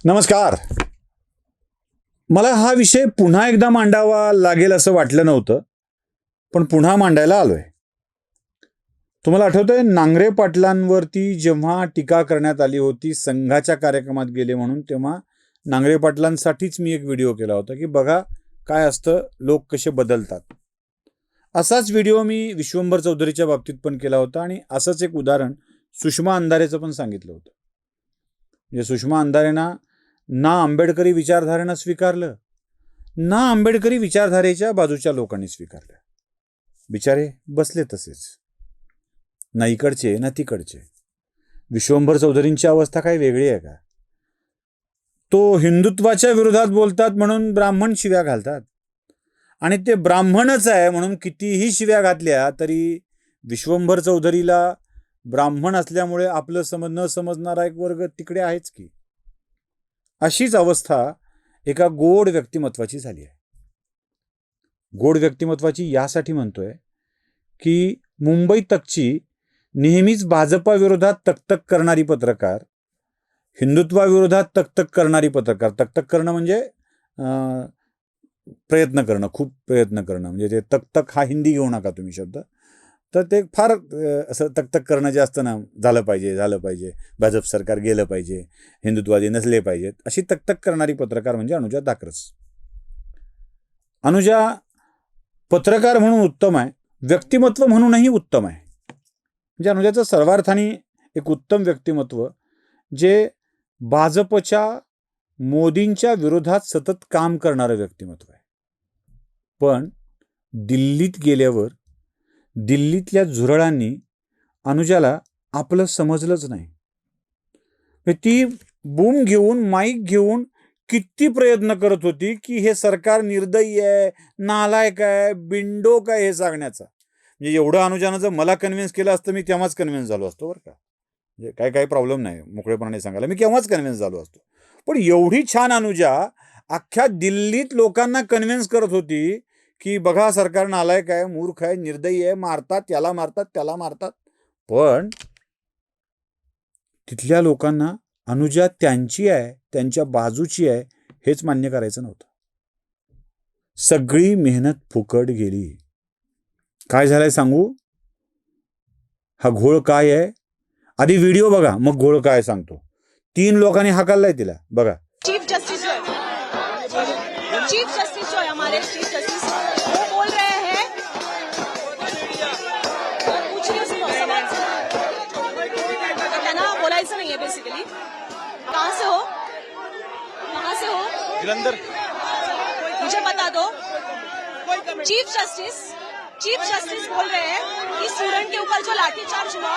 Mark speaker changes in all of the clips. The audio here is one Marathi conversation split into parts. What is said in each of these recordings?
Speaker 1: नमस्कार. मला हा विषय पुन्हा एकदा मांडावा लागेल असं वाटलं नव्हतं, पण पुन्हा मांडायला आलोय. तुम्हाला आठवतंय नांगरे पाटलांवरती जेव्हा टीका करण्यात आली होती संघाच्या कार्यक्रमात गेले म्हणून, तेव्हा नांगरे पाटलांसाठीच मी एक व्हिडिओ केला होता की बघा काय असतं, लोक कसे बदलतात. असाच व्हिडिओ मी विश्वंभर चौधरीच्या बाबतीत पण केला होता आणि असंच एक उदाहरण सुषमा अंधारेचं पण सांगितलं होतं. म्हणजे सुषमा अंधारेंना ना आंबेडकरी विचारधारेनं स्वीकारलं, ना आंबेडकरी विचारधारेच्या बाजूच्या लोकांनी स्वीकारलं. बिचारे बसले तसेच, ना इकडचे ना तिकडचे. विश्वंभर चौधरींची अवस्था काय वेगळी आहे का? तो हिंदुत्वाच्या विरोधात बोलतात म्हणून ब्राह्मण शिव्या घालतात, आणि ते ब्राह्मणच आहे म्हणून कितीही शिव्या घातल्या तरी विश्वंभर चौधरीला ब्राह्मण असल्यामुळे आपलं न समजणारा एक वर्ग तिकडे आहेच की. अशीच अवस्था एका गोड व्यक्तिमत्वाची झाली आहे. गोड व्यक्तिमत्वाची यासाठी म्हणतोय की मुंबई तकची नेहमीच भाजपा विरोधात तकतक करणारी पत्रकार, हिंदुत्वाविरोधात तकतक करणारी पत्रकार, तकतक करणं म्हणजे प्रयत्न करणं, खूप प्रयत्न करणं, म्हणजे ते तकतक हा हिंदी घेऊ नका तुम्ही शब्द, तर ते फार असं तकतक करणं जे असतं ना, झालं पाहिजे, भाजप सरकार गेलं पाहिजे, हिंदुत्वादी नसले पाहिजेत, अशी तकतक करणारी पत्रकार म्हणजे अनुजा दाकरस. अनुजा पत्रकार म्हणून उत्तम आहे, व्यक्तिमत्व म्हणूनही उत्तम आहे. म्हणजे अनुजाचं सर्वार्थाने एक उत्तम व्यक्तिमत्व, जे भाजपच्या मोदींच्या विरोधात सतत काम करणारं व्यक्तिमत्व आहे. पण दिल्लीत गेल्यावर दिल्लीतल्या झुरळांनी अनुजाला आपलं समजलंच नाही. ती बूम घेऊन, माईक घेऊन किती प्रयत्न करत होती की हे सरकार निर्दयी आहे, नालायक आहे, बिंडोक आहे हे सांगण्याचा. म्हणजे एवढं अनुजानं जर मला कन्व्हिन्स केलं असतं, मी तेव्हाच कन्व्हिन्स झालो असतो बरं का. म्हणजे काही प्रॉब्लेम नाही मोकळेपणाने सांगायला, मी केव्हाच कन्व्हिन्स झालो असतो. पण एवढी छान अनुजा अख्ख्या दिल्लीत लोकांना कन्व्हिन्स करत होती की बघा सरकार नालायक आहे, मूर्ख आहे, निर्दयी आहे, मारतात, याला मारतात, त्याला मारतात. पण तिथल्या लोकांना अनुजा त्यांची आहे, त्यांच्या बाजूची आहे हेच मान्य करायचं नव्हतं. सगळी मेहनत फुकट गेली. काय झालंय सांगू? हा घोळ काय आहे, आधी व्हिडिओ बघा, मग घोळ काय सांगतो. 3 लोकांनी हाकललाय तिला, बघा.
Speaker 2: चीफ जस्टिस जो है हमारे चीफ जस्टिस, वो बोल रहे हैं, कुछ नहीं त्यांना बोलायचं नाहीये बेसिकली. कहाँ से हो
Speaker 3: जलंधर.
Speaker 2: मुझे बता दो. चीफ जस्टिस बोल रहे हैं कि स्टूडेंट के ऊपर जो लाठीचार्ज हुआ,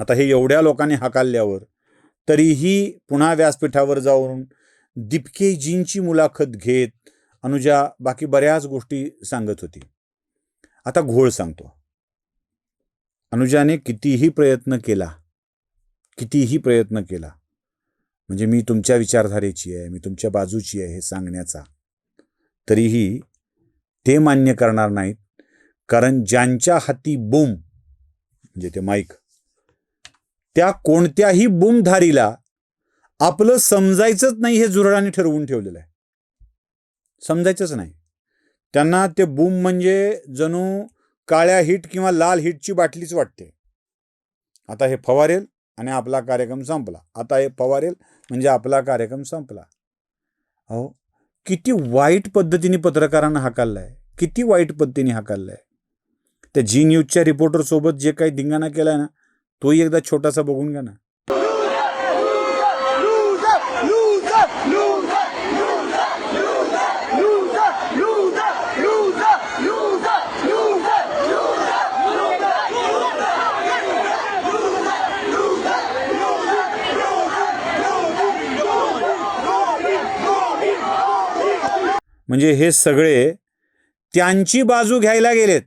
Speaker 1: आता हे एवढ्या लोकांनी हाकालल्यावर तरीही पुन्हा व्यासपीठावर जाऊन दीपकेजींची मुलाखत घेत अनुजा बाकी बऱ्याच गोष्टी सांगत होती. आता घोळ सांगतो. अनुजाने कितीही प्रयत्न केला, म्हणजे मी तुमच्या विचारधारेची आहे, मी तुमच्या बाजूची आहे हे सांगण्याचा, तरीही ते मान्य करणार नाहीत. कारण ज्यांच्या हाती बूम म्हणजे ते माईक, त्या कोणत्याही बूमधारीला आपलं समजायचंच नाही हे झुरळांनी ठरवून ठेवलेलं आहे. समजायचंच नाही त्यांना. ते बूम म्हणजे जणू काळ्या हिट किंवा लाल हिटची बाटलीच वाटते. आता हे फवारेल आणि आपला कार्यक्रम संपला, आता हे फवारेल म्हणजे आपला कार्यक्रम संपला. अहो किती वाईट पद्धतीने पत्रकारांना हाकाललाय, किती वाईट पद्धतीने हाकाललाय. त्या जी न्यूजच्या रिपोर्टर सोबत जे काही धिंगाणा केलाय ना, तोही एकदा छोटासा बघून घ्या ना. म्हणजे हे सगळे त्यांची बाजू घ्यायला गेलेत,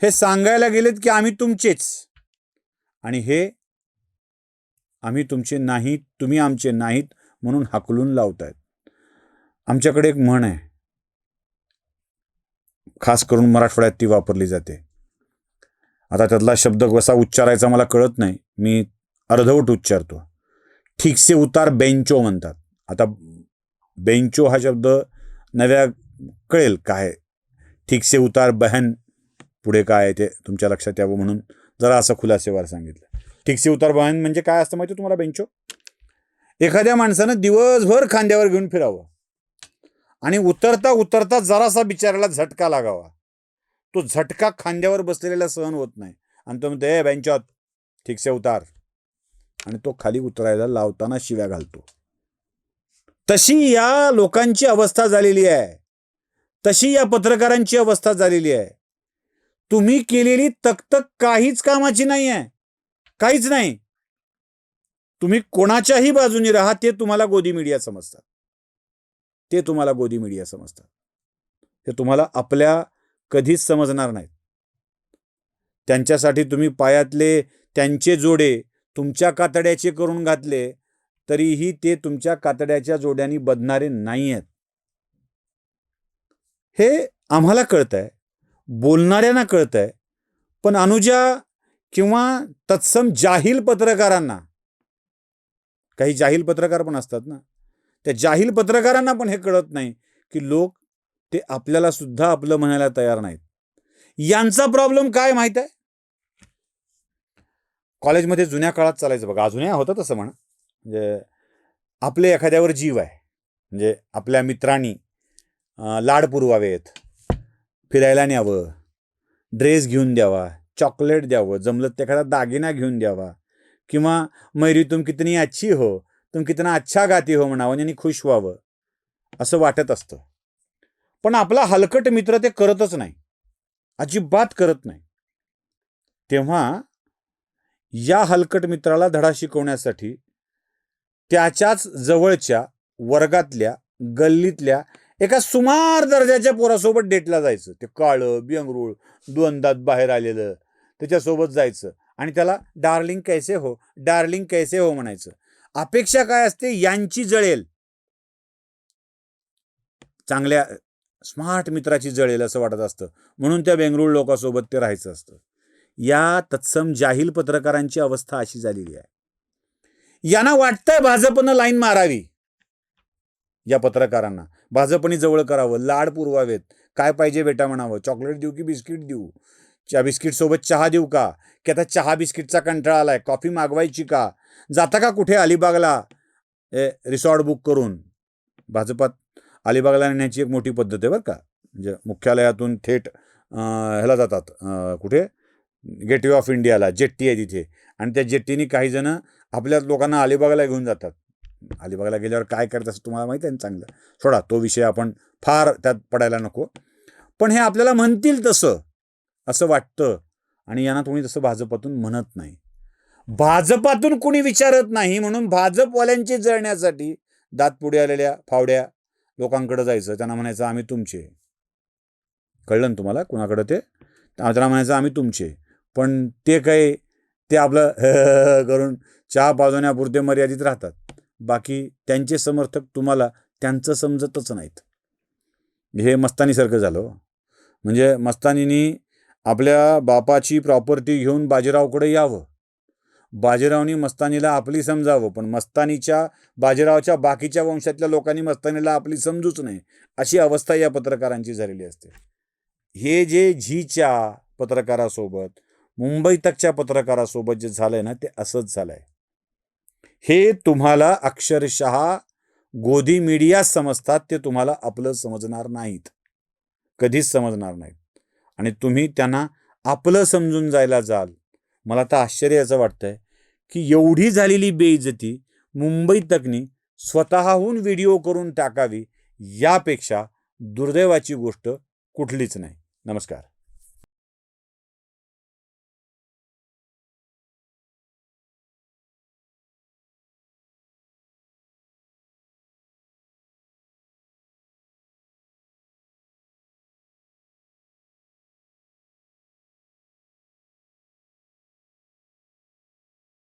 Speaker 1: हे सांगायला गेलेत की आम्ही तुमचेच, आणि हे आम्ही तुमचे नाहीत, तुम्ही आमचे नाहीत म्हणून हाकलून लावतायत. आमच्याकडे एक म्हण आहे, खास करून मराठवाड्यात ती वापरली जाते. आता त्यातला शब्द कसा उच्चारायचा मला कळत नाही, मी अर्धवट उच्चारतो. ठीक से उतार बेंचो म्हणतात. आता बेंचो हा शब्द नव्या कळेल काय, ठीक से उतार बहन पुढे काय आहे ते तुमच्या लक्षात यावं म्हणून जरा असं खुलासेवार सांगितलं. ठीक से उतार बहन म्हणजे काय असतं माहिती तुम्हाला? बेंचो, एखाद्या माणसानं दिवसभर खांद्यावर घेऊन फिरावं आणि उतरता उतरता जरासा बिचाराला झटका लागावा. तो झटका खांद्यावर बसलेला सहन होत नाही आणि तो म्हणतो ए बेंचॉत ठीक से उतार, आणि तो खाली उतरायला लावताना शिव्या घालतो. तशी या लोकांची अवस्था झालेली आहे, तशी या पत्रकारांची अवस्था झालेली आहे. तुम्ही केलेली तकतक काहीच कामाची नाही आहे, काहीच नाही. तुम्ही कोणाच्याही बाजूनी राहा, ते तुम्हाला गोदी मीडिया समजतात, ते तुम्हाला गोदी मीडिया समजतात. ते तुम्हाला आपल्या कधीच समजणार नाहीत. त्यांच्यासाठी तुम्ही पायातले त्यांचे जोडे तुमच्या कातड्याचे करून घातले तरीही ते तुमच्या कातड्याच्या जोड्यांनी बदणारे नाही आहेत. हे आम्हाला कळतंय, बोलणाऱ्यांना कळतंय, पण अनुजा किंवा तत्सम जाहील पत्रकारांना, काही जाहील पत्रकार पण असतात ना, त्या जाहील पत्रकारांना पण हे कळत नाही की लोक ते आपल्याला सुद्धा आपलं म्हणायला तयार नाहीत. यांचा प्रॉब्लेम काय माहित आहे? कॉलेजमध्ये जुन्या काळात चालायचं बघा, अजूनही होतं तसं म्हणा, म्हणजे आपले एखाद्यावर जीव आहे, म्हणजे आपल्या मित्रांनी लाड पुरवावेत, फिरायला न्यावं, ड्रेस घेऊन द्यावा, चॉकलेट द्यावं, जमलं तर एखादा दागिना घेऊन द्यावा, किंवा मैरी तुम कितनी अच्छी हो, तुम कितना अच्छा गाती हो म्हणावं आणि खुश व्हावं असं वाटत असतं. पण आपला हलकट मित्र ते करतच नाही, अजिबात करत नाही. तेव्हा या हलकट मित्राला धडा शिकवण्यासाठी त्याच्याच जवळच्या वर्गातल्या गल्लीतल्या एका सुमार दर्जाच्या पोरासोबत डेटला जायचं. ते काळं बिंगरूळ द्वंदात बाहेर आलेलं त्याच्यासोबत जायचं आणि त्याला डार्लिंग कैसे हो, डार्लिंग कैसे हो म्हणायचं. अपेक्षा काय असते? यांची जळेल, चांगल्या स्मार्ट मित्राची जळेल असं वाटत असतं, म्हणून त्या बेंगरूळ लोकांसोबत ते राहायचं असतं. या तत्सम जाहील पत्रकारांची अवस्था अशी झालेली आहे. यांना वाटतंय भाजपनं लाईन मारावी, या पत्रकारांना भाजपने जवळ करावं, लाड पुरवावेत, काय पाहिजे बेटा म्हणावं, चॉकलेट देऊ की बिस्किट देऊ, बिस्किट सोबत चहा देऊ का, की आता चहा बिस्किटचा कंटाळा आलाय, कॉफी मागवायची का, जाता का कुठे अलिबागला रिसॉर्ट बुक करून. भाजपात अलिबागला नेण्याची एक मोठी पद्धत आहे बरं का, म्हणजे मुख्यालयातून थेट ह्याला जातात, कुठे गेटवे ऑफ इंडियाला जेट्टी आहे तिथे, आणि त्या जेट्टीने काही जण आपल्या लोकांना अलिबागला घेऊन जातात. अलिबागला गेल्यावर काय करत असं तुम्हाला माहिती आहे ना चांगलं, सोडा तो विषय, आपण फार त्यात पडायला नको. पण हे आपल्याला म्हणतील तसं असं वाटतं आणि यांना कोणी तसं भाजपातून म्हणत नाही. भाजपातून कुणी विचारत नाही म्हणून भाजपवाल्यांची जळण्यासाठी दात पुढे आलेल्या फावड्या लोकांकडे जायचं, त्यांना म्हणायचं आम्ही तुमचे. कळलं ना तुम्हाला कुणाकडं ते? त्यांना म्हणायचं आम्ही तुमचे, पण ते काही ते आपलं करून चहा पाजवण्यापुरते मर्यादित राहतात. बाकी त्यांचे समर्थक तुम्हाला त्यांचं समजतच नाहीत. हे मस्तानीसारखं झालं. म्हणजे मस्तानीनी आपल्या बापाची प्रॉपर्टी घेऊन बाजीरावकडे यावं, बाजीरावनी मस्तानीला आपली समजावं, पण मस्तानीच्या बाजीरावच्या बाकीच्या वंशातल्या लोकांनी मस्तानीला आपली समजूच नाही, अशी अवस्था या पत्रकारांची झालेली असते. हे जे झीच्या पत्रकारासोबत, मुंबई तकच्या पत्रकारासोबत जे झालंय ना, ते असंच झालंय. हे तुम्हाला अक्षरशः गोदी मीडिया समजतात, ते तुम्हाला आपलं समजणार नाहीत, कधीच समजणार नाहीत. आणि तुम्ही त्यांना आपलं समजून जायला जाल. मला तर आश्चर्य याचं वाटतंय की एवढी झालेली बेइज्जती मुंबई तकनी स्वतःहून व्हिडिओ करून टाकावी, यापेक्षा दुर्दैवाची गोष्ट कुठलीच नाही. नमस्कार.